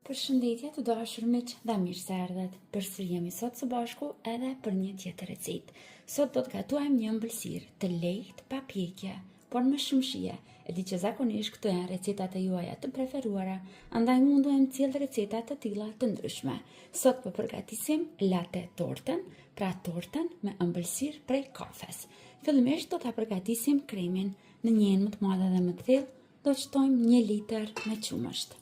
Përshëndetje të dashur miq dhe mirë se erdhët. Përsëri jemi sot së bashku edhe për një tjetër recetë. Sot do të gatuajmë një ëmbëlsirë të lehtë, pa pjekje, por me shumë shije. E di që zakonisht këto janë recetat e juaja të preferuara, andaj mundujem të sjell receta të tilla të ndryshme. Sot po përgatisim latte tortën, pra tortën me ëmbëlsirë prej kafes. Fillimisht do ta përgatisim kremin në një enë më të madhe dhe më të thellë. Do të shtojmë 1 litër me qumësht.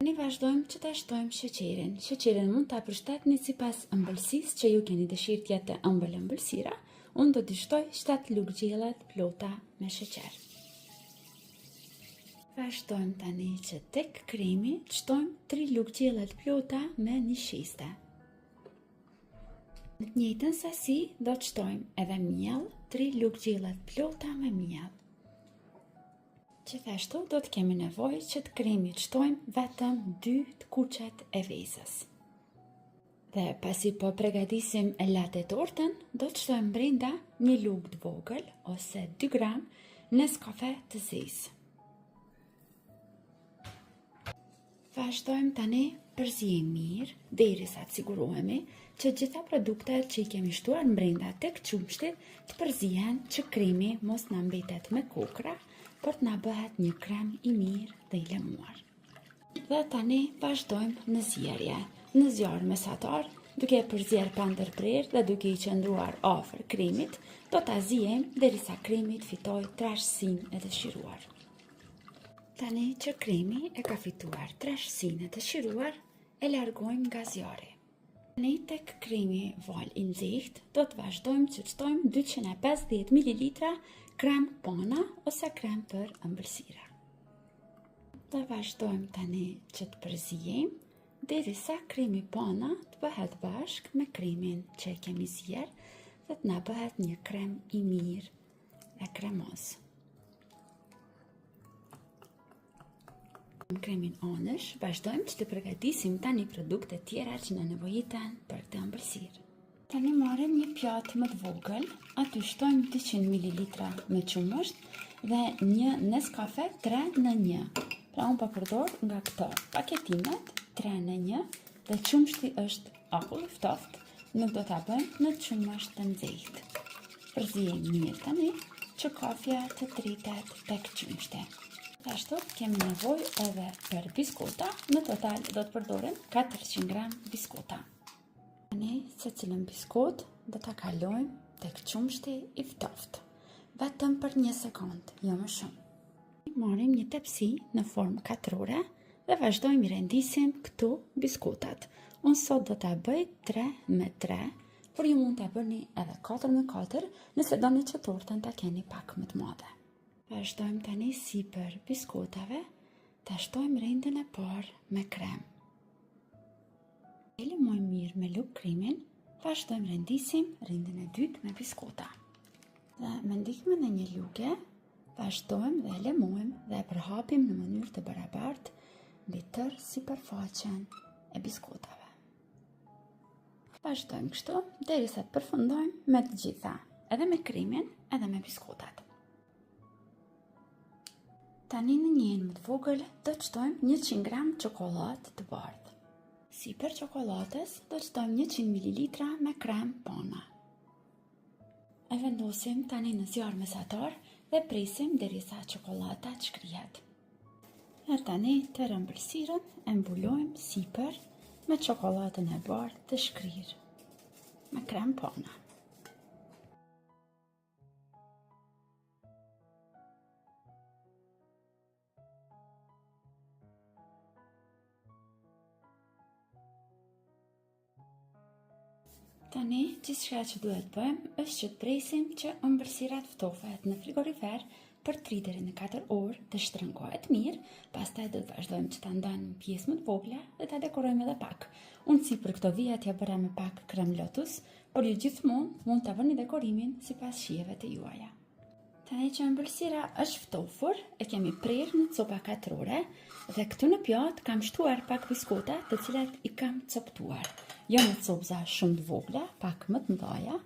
Ne vazhdojmë që ta shtojmë sheqerin. Sheqerin mund ta përshtatni sipas ëmbëlsisë që ju keni dëshirë të jetë ëmbël ëmbëlsira. Unë do t'i shtoj 7 lugë gjella të plota me sheqer. Vazhdojmë tani që tek kremi të shtojmë 3 lugë gjella të plota me një shiste. Në të njëjtën sasi do të shtojmë edhe miell, 3 lugë gjella të plota me miell. Gjithashtu do të kemi nevojë që të kremit shtojmë vetëm 2 të kuqet e vezës. Dhe pasi po përgatisim latte tortën, do të shtojmë brenda 1 lugë të vogël ose 2 gram Nescafe të zezë. Vazhdojmë tani përzijmë mirë derisa të sigurohemi që gjitha produktet që i kemi shtuar brenda tek qumshtit të përzihen që kremi mos na mbetet me kokra, por të na bëhet një krem i mirë dhe i lemuar. Dhe tani vazhdojmë në zjerje. Në zjarr mesatar, duke përzier pa ndërprerje dhe duke i qëndruar afër kremit, do ta zijmë derisa kremi të fitojë trashësinë e dëshiruar. Tani që kremi e ka fituar trashësinë e dëshiruar, e largojmë nga zjarri. Tani tek kremi val i nxehtë, do të vazhdojmë që të shtojmë 250 ml krem pana ose krem për ëmbëlsira. Do vazhdojmë tani që të përzijmë derisa kremi pana të bëhet bashkë me kremin që e kemi zier dhe të na bëhet një krem i mirë dhe kremoz. Në kremin anësh, vazhdojmë që të përgatisim tani produkte tjera që na nevojiten për këtë ëmbëlsirë. Tani marrim një pjatë më të vogël, aty shtojmë 200 ml me qumësht dhe një Nescafe 3-1. Pra unë po përdor nga këto paketimet 3-1 dhe qumshti është akull i ftoftë, nuk do ta bëjmë në qumësht të nxehtë. Përzijmë mirë tani që kafja të tritet tek qumshti. Ashtu kemi nevojë edhe për biskota, në total do të përdorim 400 gram biskota. Tani secilën biskot do ta kalojmë tek qumshti i ftoftë, vetëm për 1 sekondë, jo më shumë. Marrim një tepsi në formë katrore dhe vazhdojmë i rendisim këtu biskotat. Unë sot do ta bëj 3-3, por ju mund ta bëni edhe 4-4 nëse doni që tortën ta keni pak më të madhe. Vazhdojmë tani sipër biskotave, ta shtojmë rendën e parë me krem. E lëmojmë mirë me lugë kremin, vazhdojmë rendisim rendën e dytë me biskota. Dhe me ndihmën e një luge, vazhdojmë dhe lëmojmë dhe e përhapim në mënyrë të barabartë mbi tërë sipërfaqen e biskotave. Vazhdojmë kështu derisa të përfundojmë me të gjitha, edhe me kremin, edhe me biskotat. Tani në një enë më të vogël do të shtojmë 100 gram çokoladë të bardhë. Sipër çokoladës do të shtojmë 100 ml me krem pana. E vendosim tani në zjarr mesatar dhe presim derisa çokolada të shkrihet. E tani të ëmbëlsirën e mbulojmë sipër me çokoladën e bardhë të shkrirë me krem pana. Tani, gjithçka që duhet bëjmë është që të presim që ëmbëlsirat ftohet në frigorifer për 3 deri në 4 orë të shtrëngohet mirë, pastaj do të vazhdojmë që ta ndajmë në pjesë më të vogla dhe ta dekorojmë edhe pak. Unë sipër këto vija t'ja bëra me pak krem lotus, por ju gjithmonë mund ta bëni dekorimin sipas shijeve të juaja. Tani që ëmbëlsira është ftofur, e kemi prerë në copa katrore dhe këtu në pjatë kam shtuar pak biskota të cilat i kam coptuar. Jo në copza shumë të vogla, pak më të mëdha,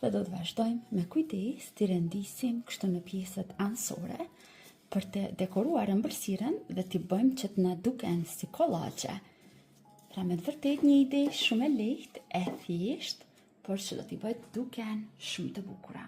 dhe do të vazhdojmë me kujdes të rendisim kështu në pjesët anësore për të dekoruar ëmbëlsiren dhe t'i bëjmë që të na duken si kollaçe. Pra me të vërtet një ide shumë e lehtë, e thjeshtë, por që do t'i bëjë të duken shumë të bukura.